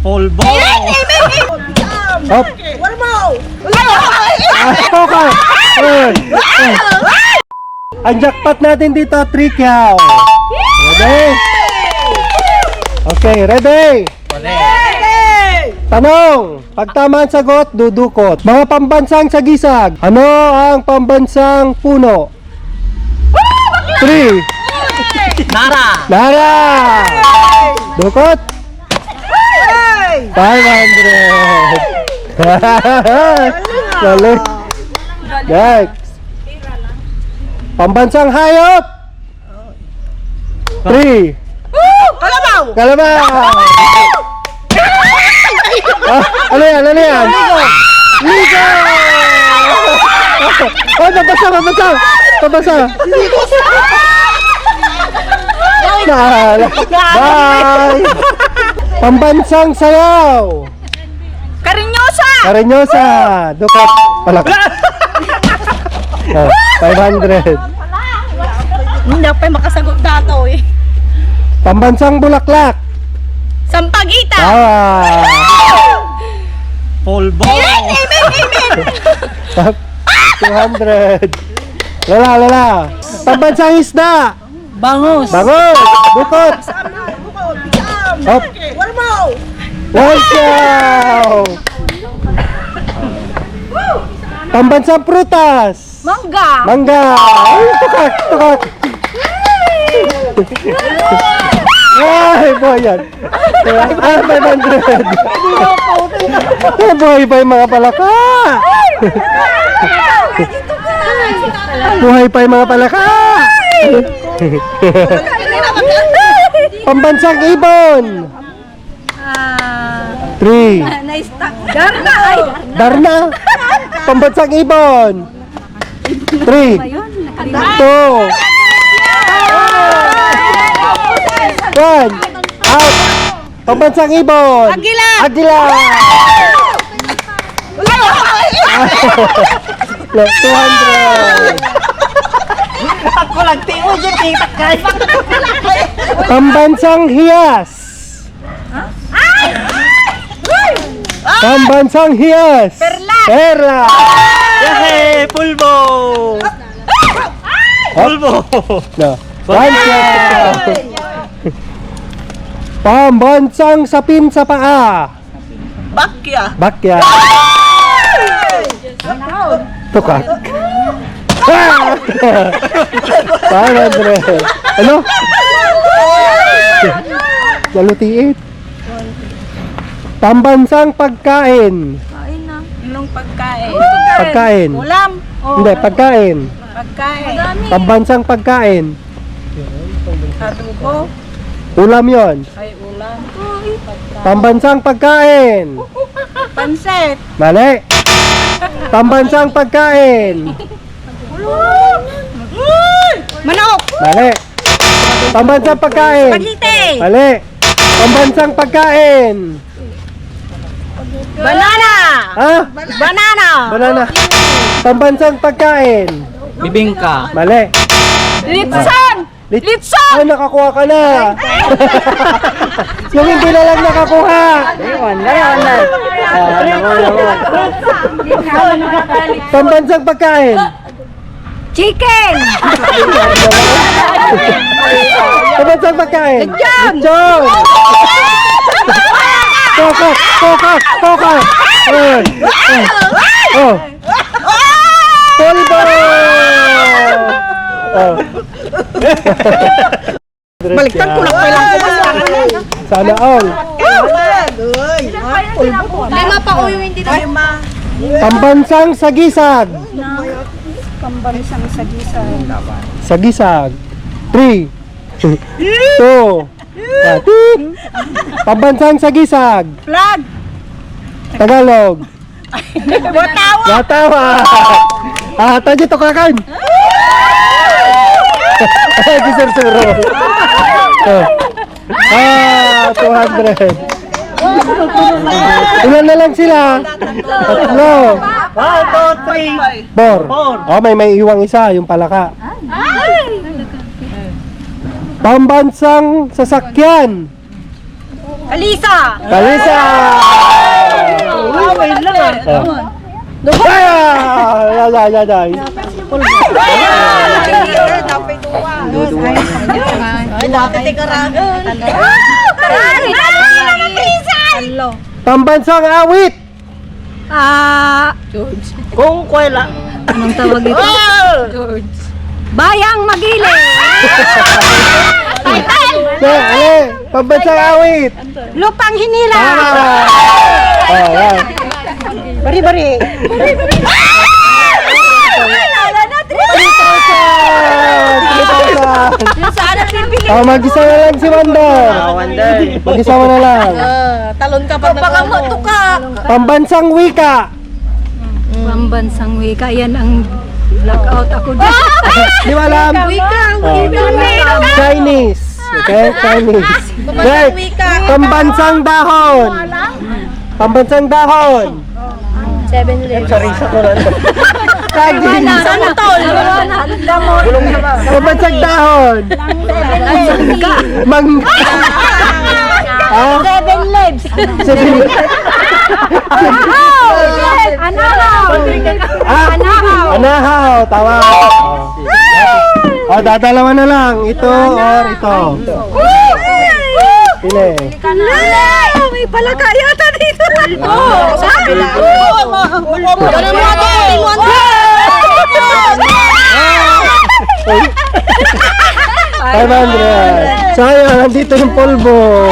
Polvo. Hop. Okay. Ang jackpot natin dito, 3 kyaw. Ready? Okay, ready? Tanong, pag tama ang sagot, dudukot. Mga pambansang sagisag, ano ang pambansang puno? 3. Nara. Nara! Dukot? 500. Galing. Next. Pambansang hayop? 3. Kalabaw! Kalabaw! Ano yan? Ano yan? Ligo! Oh, nabasa! Nabasa! Bye! Pambansang sayaw! Karinyosa! Karinyosa! Dukat! Palak! 500. Hindi ako pa makasagot dato eh. Pambansang bulaklak! Sampagita! Tawa! Polvo. Amen! 200. Lala! Pambansang isda! Bangus! Bangus! Dukot! Hop! Wow! Pambansang prutas! Mangga! Mangga! Ay, tukak! Ay, boy yan! 500! Buhay pa yung mga palaka! Buhay pa yung mga palaka! Pambansang ibon! 3. Darna! Darna! Pambansang ibon! 3. 2. 1. Out! Pambansang ibon! Agila! Agila! 200! Ako lang tiyo dyan, titak kayo. Pambansang hiyas! Pambansang hiyas! Perla! Yay! Polvo. Polvo. No. Pambansang sapin sa paa! Bakya! Bakya! Tukak! 500! Ano? Nalutiit! Pambansang pagkain! Anong pagkain? Pagkain! Ulam! Hindi, pagkain! Pagkain! Pambansang pagkain! Adobo! Ulam yon. Ay, ulam! Pambansang pagkain! Pansit! Mali! Pambansang pagkain! Manok! Mali! Pambansang pagkain! Spaghetti! Mali! Pambansang pagkain! Banana! Ha? Banana! Banana! Pambansang pagkain! Bibingka. Mali! Litson! Litson! Ay, nakakuha ka na! Yung hindi na lang nakakuha! Pambansang pagkain! Chicken! Pambansang pagkain! Lechon! Lechon! Kokak! Kokak! Kokak! Oh! Polvo! Oh! Baliktad ko lang kailang ko basta. Sana all! Lima pa o yung hindi na. Pambansang sagisag! Pambansang sagisag. Sagisag! 3 2 Pambansang sagisag! Flag! Tagalog! Batawa! Batawa! Tayo to kakan! Gisarsuro! 200! Ilan na lang sila? 3 1, 2, 3. 4 Oh, may iwang isa, yung palaka. Pambansang sasakyan! Kalisa! Kalisa! Wait lang ah. Ay, dati tikaragan. Pambansang awit! Kung kwela. Anong tawag ito? Bayang Magili! Pambansang awit! Lupang Hinila! Yan. Bari-bari! Mag-isa na lang si Wonder. Wonder. Mag-isama na lang. Talon ka pa na baka matuka! Pambansang wika. Pambansang wika, yan ang blackout ako dyan. Di mo alam? Wika! Chinese. Okay, Chinese. Next. Pambansang dahon. Pambansang dahon. 7-Eleven. Sarisa ko lang. Saging. Sana tol! Gulong na ba? Pambansang dahon. Mangga. Ah? 7 lives! Anahaw! Anahaw! Anahaw. Tawa. Dadalawa na lang. Ito or ito. Pili. May palaka yata dito! Ganun mo ito! Sayang, nandito yung polvo.